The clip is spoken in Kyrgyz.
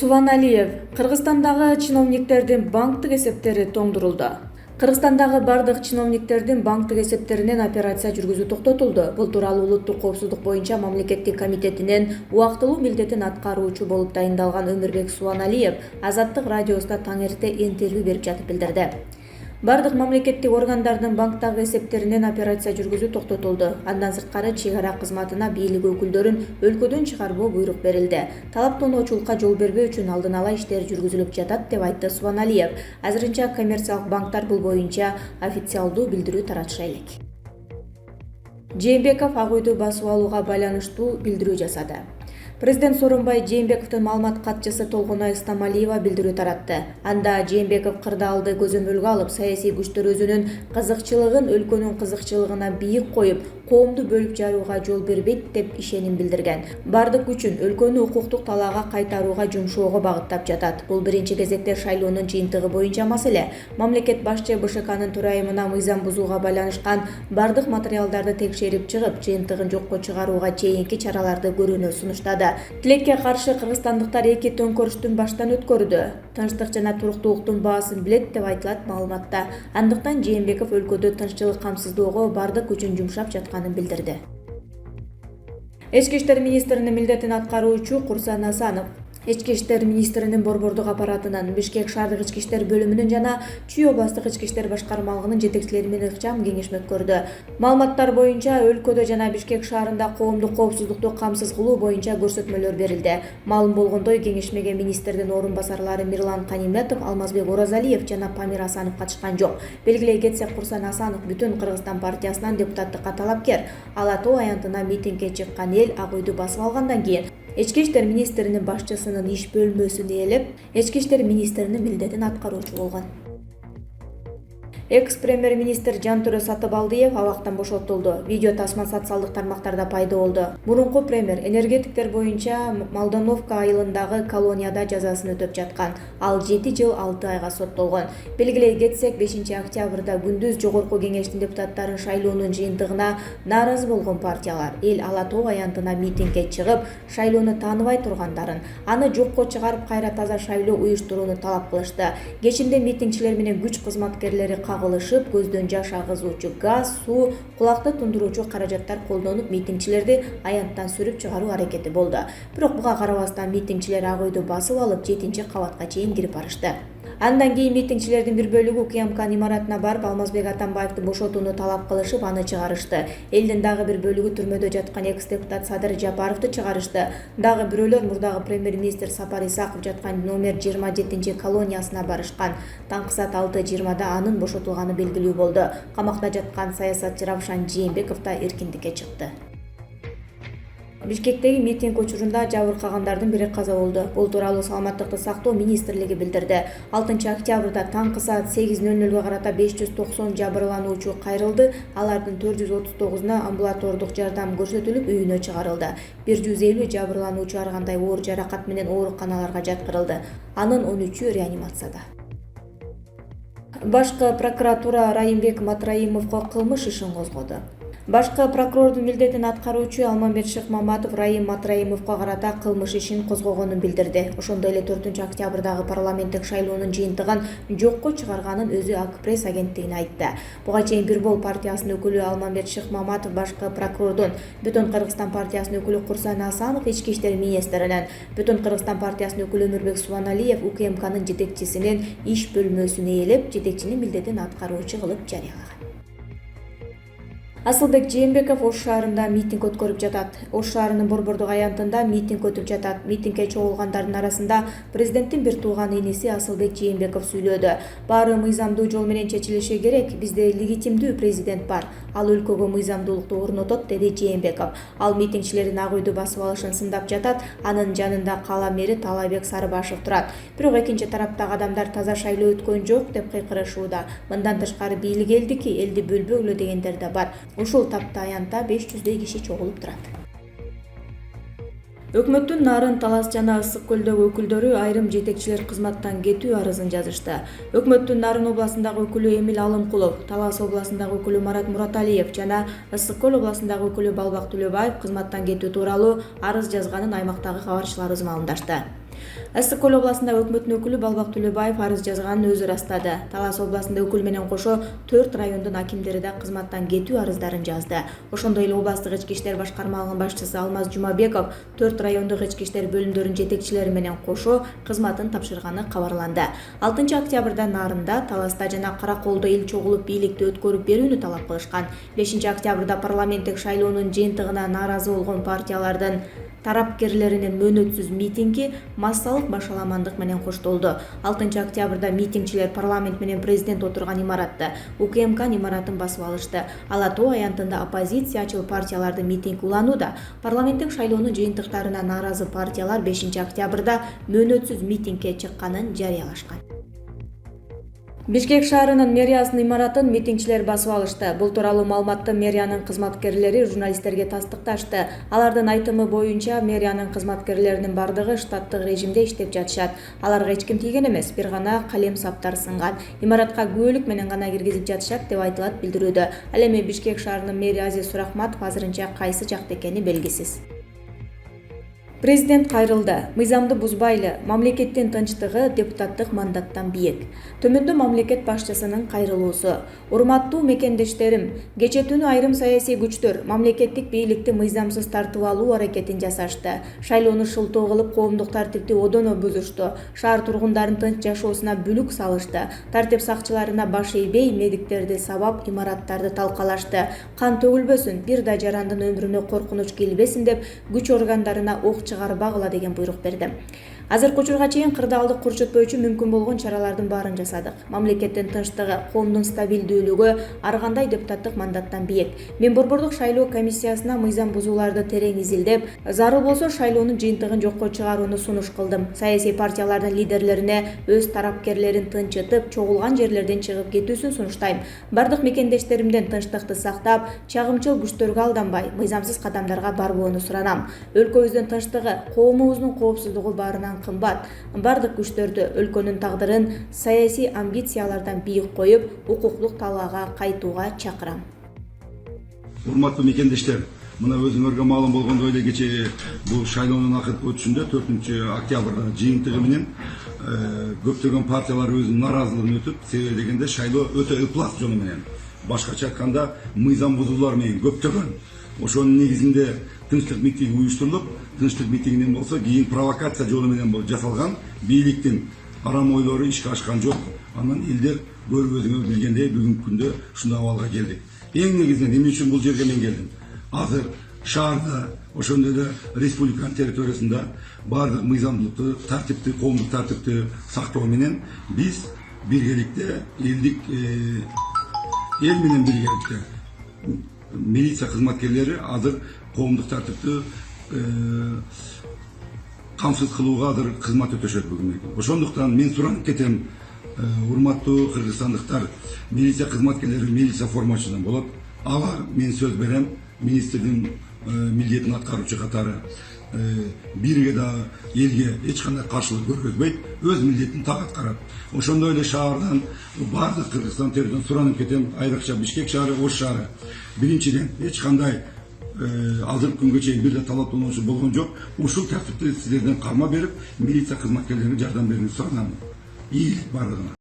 Субаналиев. Кыргызстандагы чиновниктердин банктык эсептери тоңдурулду. Кыргызстандагы бардык чиновниктердин банктык эсептеринен операция жүргүзүү токтотулду. Бул тууралуу Улуттук коопсуздук боюнча мамлекеттик комитетинин убактылуу милдетин аткаруучу болуп тайындалган Өмүрбек Субаналиев Азаттык радиосуна таң эрте интервью берип жатып билдирди. Бардык мамлекеттик органдардын банктагы эсептеринен операция жүргүзүү токтотулду. Андан сырткары чек ара кызматына бийлик өкүлдөрүн өлкөдөн чыгарбоо буйрук берилди. Талаптооноочулукка жол бербөө үчүн алдын ала иштер жүргүзүлүп жатат деп айтты Субаналиев. Азырынча коммерциялык банктар бул боюнча официалдуу билдирүү таратыша элек. Жээнбеков Ак үйдү басып алууга байланыштуу билдирүү жасады. Президент Сооронбай Жээнбековдун маалымат катчысы Толгонай Стамалиева билдирүү таратты. Анда Жээнбеков кырдаалды көзөмөлгө алып, саясий күчтөр өзүнүн кызыкчылыгын өлкөнүн кызыкчылыгына бийик коюп, коомду бөлүп жарууга жол бербейт деп ишеним билдирген. Бардык күчүн өлкөнү укуктук талаага кайтарууга жумшоого багыттап жатат. Бул биринчи кезекте шайлоонун жыйынтыгы боюнча маселе. Мамлекет башчы БШКнын төрайымына мыйзам бузууга байланышкан бардык материалдарды текшерип чыгып, жыйынтыгын жокко чыгарууга чейинки чараларды көрүүнү сунуштады. Тилекке каршы кыргызстандыктар эки төңкөрүштүн баштан өткөрдү. Тынчтык жана туруктуулуктун баасын билет деп айтылат маалыматта. Андыктан Жээнбеков өлкөдө тынччылык камсыздоого бардык күчүн жумшап жатканын билдирди. Ички иштер министринин милдетин аткаруучу Курсан Асанов Ички иштер министринин борбордук аппаратынын, Бишкек шаардык ички иштер бөлүмүнүн жана Чүй областык ички иштер башкармалыгынын жетекчилери менен ыкчам кеңешме өткөрдү. Маалыматтар боюнча өлкөдө жана Бишкек шаарында коомдук коопсуздукту камсыз кылуу боюнча көрсөтмөлөр берилди. Маалым болгондой, кеңешмеге министрдин орун басарлары Мирлан Каниметов, Алмазбек Оразалиев жана Памир Асанов катышкан жок. Белгилей кетсек, Курсан Асанов Бүтүн Кыргызстан партиясынан депутаттыкка талапкер. Ала Тоо аянтына митингге чыккан эл Ак үйдү басып алгандан кийин Ички иштер министринин башчысынын иш бөлмөсүн ээлеп, ички иштер министринин милдетин аткаруучу болгон. Экс-премьер-министр Жантөрө Сатыбалдиев абактан бошотулду. Видео тасма социалдык тармактарда пайда болду. Мурунку премьер энергетиктер боюнча Молдановка айылындагы колонияда жазасын өтөп жаткан. Ал 7 жыл 6 айга соттолгон. Белгилей кетсек, 5 октябрда күндүз Жогорку кеңештин депутаттарын шайлоонун жыйынтыгына нааразы болгон партиялар эл Ала Тоо аянтына митингге чыгып, шайлоону тааныбай тургандарын, аны жокко чыгарып кайра таза шайлоо уюштурууну талап кылышты. Кечинде митингчилер менен күч кызматкерлери кагылышып, көздөн жаш агызуучу газ, суу, кулакты тундуруучу каражаттар колдонуп, митингчилерди аянттан сүрүп чыгаруу аракети болду. Бирок буга карабастан митингчилер Ак үйдү басып алып, 7-кабатка чейин кирип барышты. Андан кийин митингчилердин бир бөлүгү УКМКнын имаратына барып, Алмазбек Атамбаевди бошотууну талап кылышып, аны чыгарышты. Элдин дагы бир бөлүгү түрмөдө жаткан экс-депутат Садыр Жапаровду чыгарышты. Дагы бирөөлөр мурдагы премьер-министр Сапар Исаков жаткан номер 27 колониясына барышкан. Таңкы саат 6:20 анын бошотулганы белгилүү болду. Камакта жаткан саясатчы Равшан Жээнбеков да эркиндикке чыкты. Бишкектеги митинг учурунда жабыркагандардын бири каза болду. Бул тууралуу Саламаттыкты сактоо министрлиги билдирди. 6 октябрда таңкы саат 8:00 карата 590 жабырлануучу кайрылды. Алардын 439-уна амбулатордук жардам көрсөтүлүп, үйүнө чыгарылды. 150 жабырлануучу ар кандай оор жаракат менен ооруканаларга жаткырылды. Анын 13-ү реанимацияда. Башкы прокуратура Райымбек Матраимовго кылмыш ишин козгоду. Башкы прокурордун милдетин аткаруучу Алмамбет Шыкмаматов Райым Матраимовго карата кылмыш ишин козгогонун билдирди. Ошондой эле 4 октябрдагы парламенттик шайлоонун жыйынтыгын жокко чыгарганын өзү Ак пресс агенттигине айтты. Буга чейин Бирбол партиясынын өкүлү Алмамбет Шыкмаматов башкы прокурордун, Бүтүн Кыргызстан партиясынын өкүлү Курсан Асанов ички иштер министринин, Бүтүн Кыргызстан партиясынын өкүлү Өмүрбек Субаналиев УКМКнын жетекчисинин иш бөлмөсүн ээлеп, жетекчинин милдетин аткаруучу кылып жарыялаган. Асылбек Жээнбеков Ош шаарында митинг өткөрүп жатат. Ош шаарынын борбордук аянтында митинг өтүп жатат. Митингге чогулгандардын арасында президенттин бир тууган иниси Асылбек Жээнбеков сүйлөдү. Баары мыйзамдуу жол менен чечилиши керек. Бизде легитимдүү президент бар. Ал өлкөгө мыйзамдуулукту орнотот, деди Жээнбеков. Ал митингчилердин Ак үйдү басып алышын сындап жатат. Анын жанында кала мэри Талайбек Сарыбашев турат. Бирок экинчи тараптагы адамдар таза шайлоо өткөн жок деп кыйкырышууда. Мындан тышкары бийлик элдики, элди бөлбөгүлө дегендер да бар. Ушул тапта аянтта 500 киши чогулуп турат. Өкмөттүн Нарын, Талас жана Ысык көлдөгү өкүлдөрү айрым жетекчилер кызматтан кетүү арызын жазышты. Өкмөттүн Нарын областындагы өкүлү Эмил Алымкулов, Талас областындагы өкүлү Марат Мураталиев жана Ысык көл областындагы өкүлү Балбак Төлөбаев кызматтан кетүү тууралуу арыз жазганын аймактагы кабарчыларыбыз маалымдашты. Ысык Көл областында өкмөттүн өкүлү Балбак Төлөбаев арыз жазганын өзү ырастады. Талас областында өкүл менен кошо 4 райондун акимдери да кызматтан кетүү арыздарын жазды. Ошондой эле областтык ички иштер башкармалыгынын башчысы Алмаз Жумабеков 4 райондук ички иштер бөлүмдөрүнүн жетекчилери менен кошо кызматын тапшырганы кабарланды. 6 октябрда Нарында, Таласта жана Караколдо эл чогулуп бийликти өткөрүп берүүнү талап кылышкан. 5 октябрда парламенттик шайлоонун жыйынтыгына нааразы болгон партиялардын тарапкерлеринин мөөнөтсүз митинги массалык башаламандык менен коштолду. 6 октябрда митингчилер парламент менен президент отурган имаратты, УКМК имаратын басып алышты. Ала Тоо аянтында оппозициячыл партиялардын митинги уланууда. Парламенттик шайлоонун жыйынтыктарына нааразы партиялар 5 октябрда мөөнөтсүз митингге чыкканын жарыялашкан. Бишкек шаарынын мэриясынын имаратын митингчилер басып алышты. Бул тууралуу маалыматты мэриянын кызматкерлери журналисттерге тастыкташты. Алардын айтымы боюнча, мэриянын кызматкерлеринин бардыгы штаттык режимде иштеп жатышат. Аларга эч ким тийген эмес, бир гана калем саптар сынган. Имаратка күбөлүк менен гана киргизип жатышат деп айтылат билдирүүдө. Ал эми Бишкек шаарынын мэри Азиз Сурахматов азырынча кайсы жакта экени белгисиз. Президент кайрылды. Мыйзамды бузбайлы, мамлекеттин тынчтыгы депутаттык мандаттан бийик. Төмөндө мамлекет башчысынын кайрылуусу. Урматтуу мекендештерим, кечээ түнү айрым саясий күчтөр мамлекеттик бийликти мыйзамсыз тартып алуу аракетин жасашты. Шайлоону шылтоо кылып, коомдук тартипти одоно бузушту. Шаар тургундарын тынч жашоосуна бүлүк салышты. Тартип сакчыларына баш ийбей, медиктерди сабап, имараттарды талкалашты. Кан төгүлбөсүн, бир да жарандын өмүрүнө коркунуч келбесин деп, күч органдарына ок чыгарбагыла деген буйрук берди. Азыркы учурга чейин кырдаалды курчутпоо үчүн мүмкүн болгон чаралардын баарын жасадык. Мамлекеттин тынчтыгы, коомдун стабилдүүлүгү ар кандай депутаттык мандаттан бийик. Мен борбордук шайлоо комиссиясына мыйзам бузууларды терең изилдеп, зарыл болсо шайлоонун жыйынтыгын жокко чыгарууну сунуш кылдым. Саясий партиялардын лидерлерине өз тарапкерлерин тынчытып, чогулган жерлерден чыгып кетүүсүн сунуштайм. Бардык мекендештеримден тынчтыкты сактап, чагымчыл күчтөргө алданбай, мыйзамсыз кадамдарга барбоону суранам. Өлкөбүздүн тынчтыгы, коомубуздун коопсуздугу баарынан кымбат. Бардык күчтөрдү, өлкөнүн тагдырын саясий амбициялардан бийик коюп, укуктук талаага кайтууга чакырам. Урматтуу мекендештер, мына өзүңөргө маалым болгондой эле кечээ бул шайлоонун акыркы өтүшүндө 4 октябрда жыйынтыгы менен көптөгөн партиялар өзүнүн нааразылыгын өтүп, себеби дегенде шайлоо өтө ыплас жолу менен, башкача айтканда мыйзам бузуулар менен көптөгөн. Ошонун негизинде тынчтык митинги уюштурулуп, тынчтык митингинен болсо кийин провокация жолу менен жасалган, бийликтин арам ойлору ишке ашкан жок. Анан элдер көрүп өзүңөр билгендей бүгүнкү күндө ушундай абалга келдик. Эң негизинен эмне үчүн бул жерге мен келдим? Азыр шаарда, ошондой эле республиканын территориясында бардык мыйзамдыкты, тартипти, коомдук тартипти сактоо менен биз биргеликте эл менен биргеликте милиция кызматкерлери азыр коомдук тартипти камсыз кылууга азыр кызмат өтөшөт бүгүн. Ошондуктан мен суранып кетем, урматтуу кыргызстандыктар, милиция кызматкерлери милиция формачынан болот. Ага мен сөз берем, министрдин милдетин аткаруучу катары бирге да элге эч кандай каршылык көргөзбөйт, өз милдетин так аткарат. Ошондой эле шаардан бардык Кыргызстан территориясынан суранып кетем, айрыкча Бишкек шаары, Ош шаары. Биринчиден эч кандай азыркы күнгө чейин бир да талаптануучу болгон жок. Ушул тартипти силерден карма берип, милиция кызматкерлерине жардам берүүнү суранам. Ийгилик бардыгына.